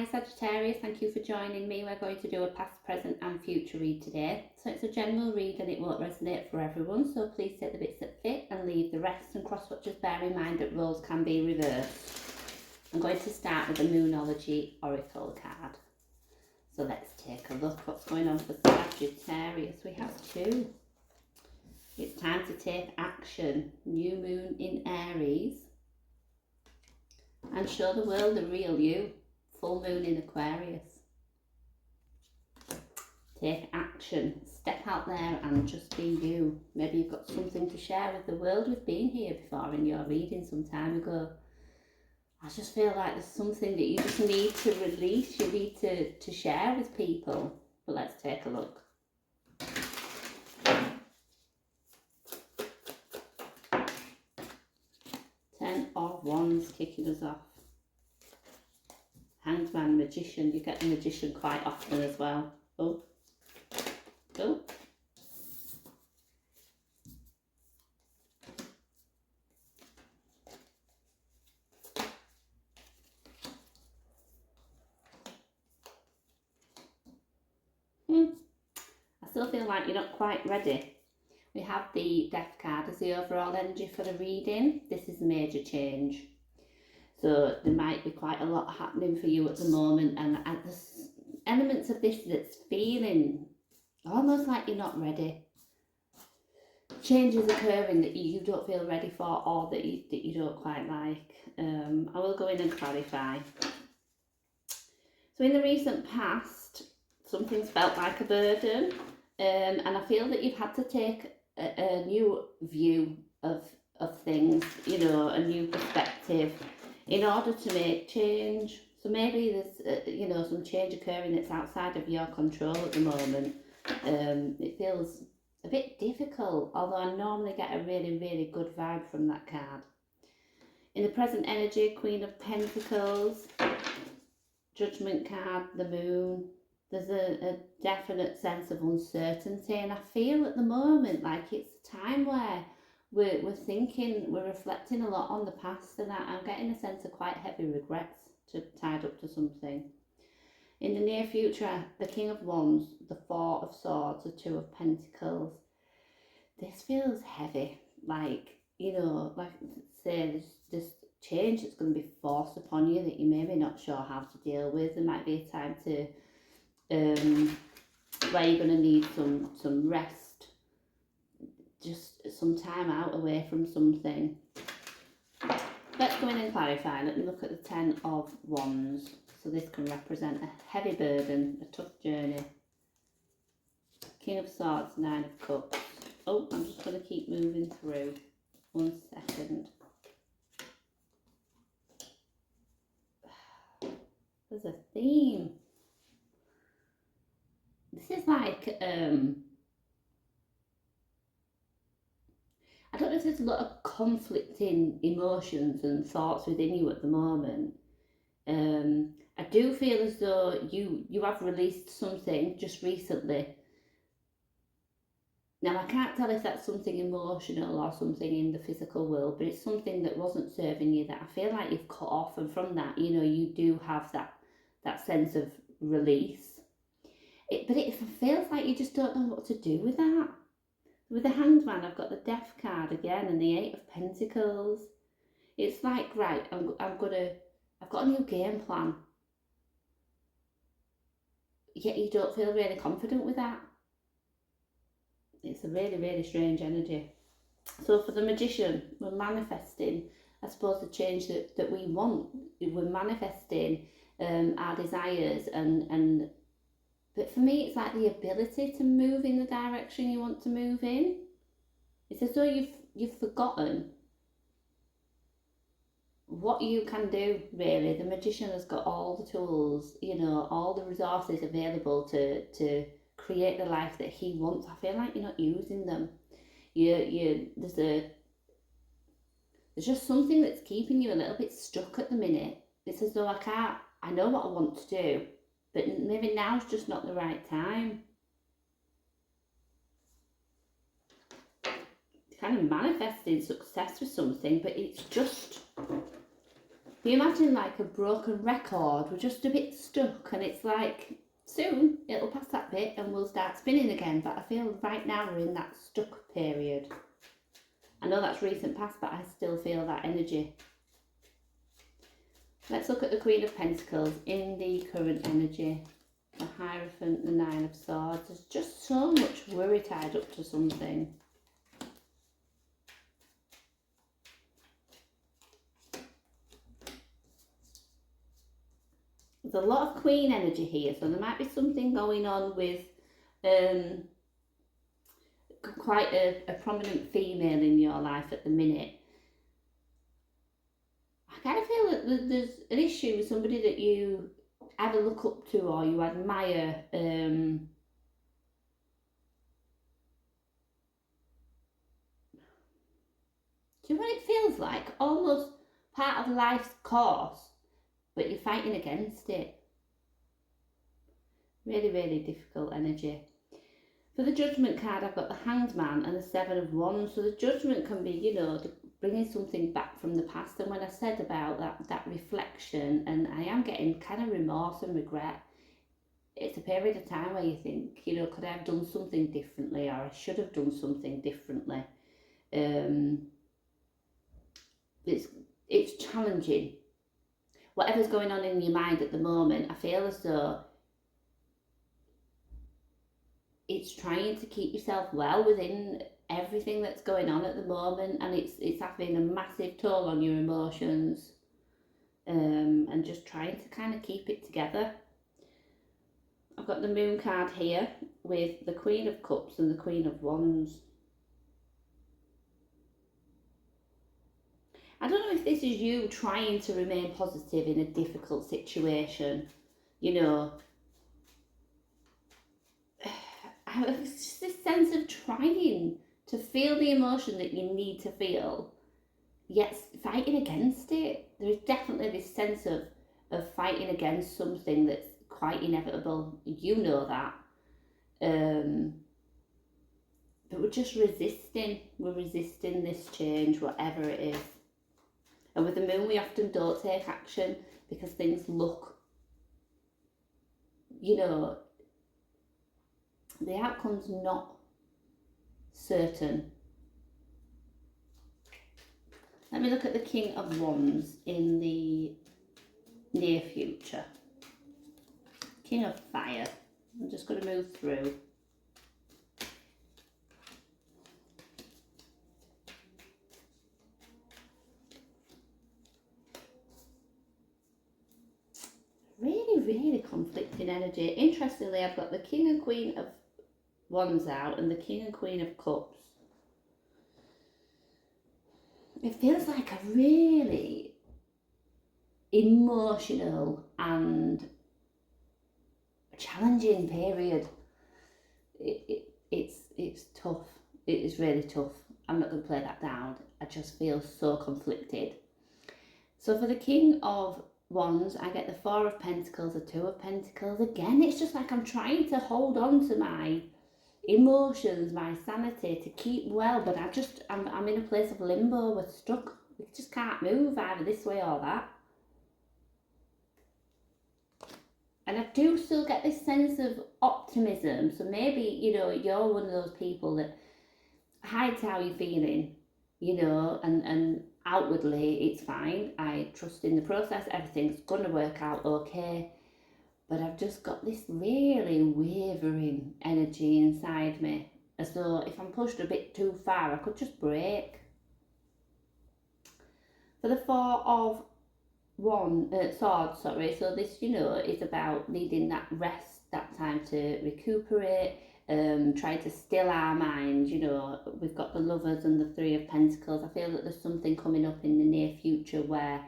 Hi Sagittarius, thank you for joining me. We're going to do a past, present and future read today. So it's a general read and it won't resonate for everyone, so please take the bits that fit and leave the rest, and cross-watchers bear in mind that roles can be reversed. I'm going to start with the Moonology Oracle card. So let's take a look what's going on for Sagittarius. We have two. It's time to take action. New moon in Aries. And show the world the real you. Full moon in Aquarius. Take action. Step out there and just be you. Maybe you've got something to share with the world. We've been here before in your reading some time ago. I just feel like there's something that you just need to release. You need to share with people. But let's take a look. Ten of Wands kicking us off. Hanged Man, Magician. You get the Magician quite often as well. Oh. Oh. I still feel like you're not quite ready. We have the Death card as the overall energy for the reading. This is a major change. So there might be quite a lot happening for you at the moment, and there's elements of this that's feeling almost like you're not ready. Changes occurring that you don't feel ready for, or that you don't quite like. I will go in and clarify. So in the recent past, something's felt like a burden, and I feel that you've had to take a new view of things, you know, a new perspective in order to make change. So maybe there's you know, some change occurring that's outside of your control at the moment. It feels a bit difficult, although I normally get a really good vibe from that card. In the present energy, Queen of Pentacles, Judgment card, the Moon. There's a definite sense of uncertainty, and I feel at the moment like it's a time where we're thinking, we're reflecting a lot on the past, and I'm getting a sense of quite heavy regrets tied up to something. In the near future, the King of Wands, the Four of Swords, the Two of Pentacles. This feels heavy, like, you know, like say there's this change that's going to be forced upon you that you maybe not sure how to deal with. There might be a time to where you're going to need some rest, just some time out away from something. Let's go in and clarify. Let me look at the Ten of Wands. So this can represent a heavy burden, a tough journey. King of Swords, Nine of Cups. Oh, I'm just going to keep moving through. 1 second. There's a theme. This is like, I don't know if there's a lot of conflicting emotions and thoughts within you at the moment. I do feel as though you have released something just recently. Now, I can't tell if that's something emotional or something in the physical world, but it's something that wasn't serving you that I feel like you've cut off, and from that, you know, you do have that sense of release. But it feels like you just don't know what to do with that. With the Hanged Man, I've got the Death card again and the Eight of Pentacles. It's like, right, I've got a new game plan. Yet you don't feel really confident with that. It's a really strange energy. So for the Magician, we're manifesting, I suppose, the change that we want. We're manifesting our desires, and but for me, it's like the ability to move in the direction you want to move in. It's as though you've forgotten what you can do, really. The Magician has got all the tools, you know, all the resources available to create the life that he wants. I feel like you're not using them. There's just something that's keeping you a little bit stuck at the minute. It's as though I know what I want to do, but maybe now's just not the right time. Kind of manifesting success with something, but it's just you imagine like a broken record, we're just a bit stuck, and it's like soon it'll pass that bit and we'll start spinning again. But I feel right now we're in that stuck period. I know that's recent past, but I still feel that energy. Let's look at the Queen of Pentacles in the current energy. The Hierophant, the Nine of Swords. There's just so much worry tied up to something. There's a lot of Queen energy here, so there might be something going on with quite a prominent female in your life at the minute. I kind of feel that there's an issue with somebody that you either look up to or you admire. Do you know what it feels like? Almost part of life's course, but you're fighting against it. Really, really difficult energy. For the Judgment card, I've got the Hanged Man and the Seven of Wands. So the Judgment can be, you know, bringing something back from the past. And when I said about that reflection, and I am getting kind of remorse and regret, it's a period of time where you think, you know, could I have done something differently, or I should have done something differently. It's challenging. Whatever's going on in your mind at the moment, I feel as though it's trying to keep yourself well within everything that's going on at the moment, and it's having a massive toll on your emotions, and just trying to kind of keep it together. I've got the Moon card here with the Queen of Cups and the Queen of Wands. I don't know if this is you trying to remain positive in a difficult situation, you know. It's just this sense of trying to feel the emotion that you need to feel, yet fighting against it. There is definitely this sense of fighting against something that's quite inevitable. You know that. But we're just resisting. We're resisting this change, whatever it is. And with the Moon, we often don't take action because things look, you know, the outcome's not certain. Let me look at the King of Wands in the near future. King of Fire. I'm just going to move through. Really, really conflicting energy. Interestingly, I've got the King and Queen of Wands out and the King and Queen of Cups. It feels like a really emotional and challenging period. It's tough. It is really tough. I'm not going to play that down. I just feel so conflicted. So for the King of Wands, I get the Four of Pentacles, the Two of Pentacles. Again, it's just like I'm trying to hold on to my emotions, my sanity, to keep well, but I'm in a place of limbo. We're stuck. We just can't move either this way or that. And I do still get this sense of optimism. So maybe, you know, you're one of those people that hides how you're feeling, you know, and outwardly it's fine. I trust in the process. Everything's going to work out okay. But I've just got this really wavering energy inside me, as though if I'm pushed a bit too far, I could just break. For the Four of Swords, so this, you know, is about needing that rest, that time to recuperate, trying to still our mind. You know, we've got the Lovers and the Three of Pentacles. I feel that there's something coming up in the near future where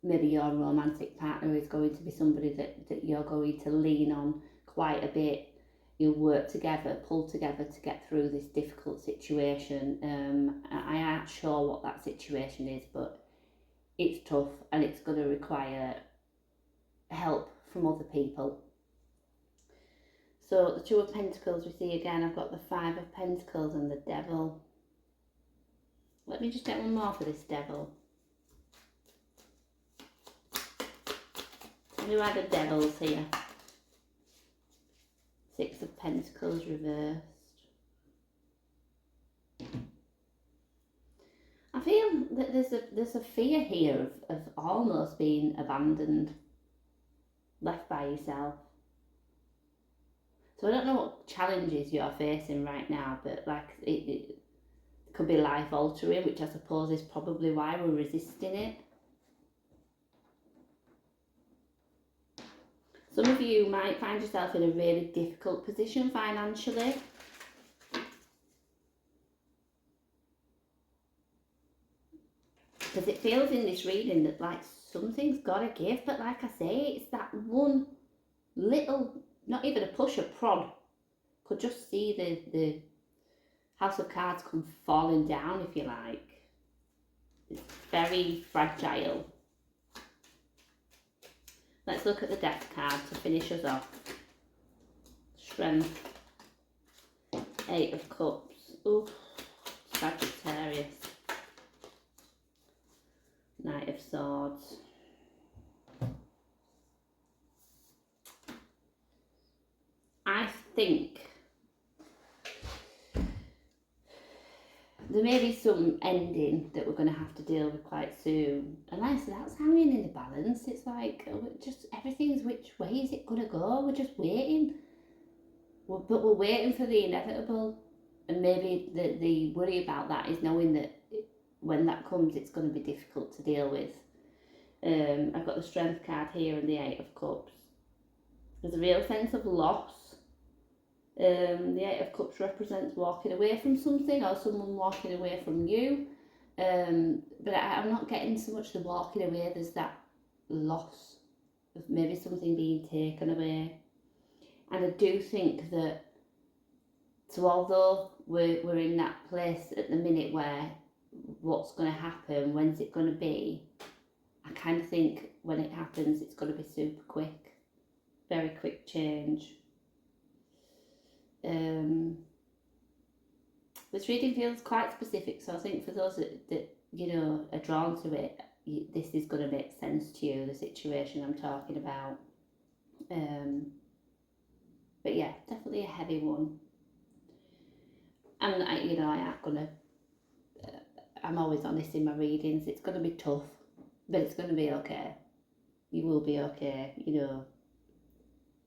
maybe your romantic partner is going to be somebody that you're going to lean on quite a bit. You'll work together, pull together to get through this difficult situation. I aren't sure what that situation is, but it's tough and it's going to require help from other people. So the Two of Pentacles we see again. I've got the Five of Pentacles and the Devil. Let me just get one more for this Devil. Who are the devils here? Six of Pentacles reversed. I feel that there's a fear here of almost being abandoned, left by yourself. So I don't know what challenges you're facing right now, but like it could be life altering, which I suppose is probably why we're resisting it. Some of you might find yourself in a really difficult position financially. Because it feels in this reading that like something's got to give, but like I say, it's that one little, not even a push, a prod. Could just see the House of Cards come falling down, if you like. It's very fragile. Let's look at the Death card to finish us off. Strength. Eight of Cups. Ooh, Sagittarius. Knight of Swords. I think there may be some ending that we're going to have to deal with quite soon. And like I said, that's hanging in the balance. It's like, just everything's which way is it going to go? We're just waiting. But we're waiting for the inevitable. And maybe the worry about that is knowing that when that comes, it's going to be difficult to deal with. I've got the Strength card here and the Eight of Cups. There's a real sense of loss. The Eight of Cups represents walking away from something or someone walking away from you. But I'm not getting so much the walking away, there's that loss of maybe something being taken away. And I do think that, so although we're in that place at the minute where what's going to happen, when's it going to be, I kind of think when it happens it's going to be super quick, very quick change. This reading feels quite specific, so I think for those that you know are drawn to it, this is going to make sense to you, the situation I'm talking about. But yeah, definitely a heavy one. And I'm always honest in my readings. It's going to be tough, but it's going to be okay. You will be okay,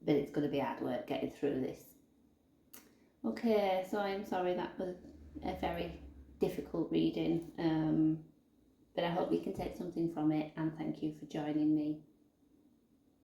but it's going to be hard work getting through this. Okay, so I'm sorry that was a very difficult reading, but I hope you can take something from it, and thank you for joining me.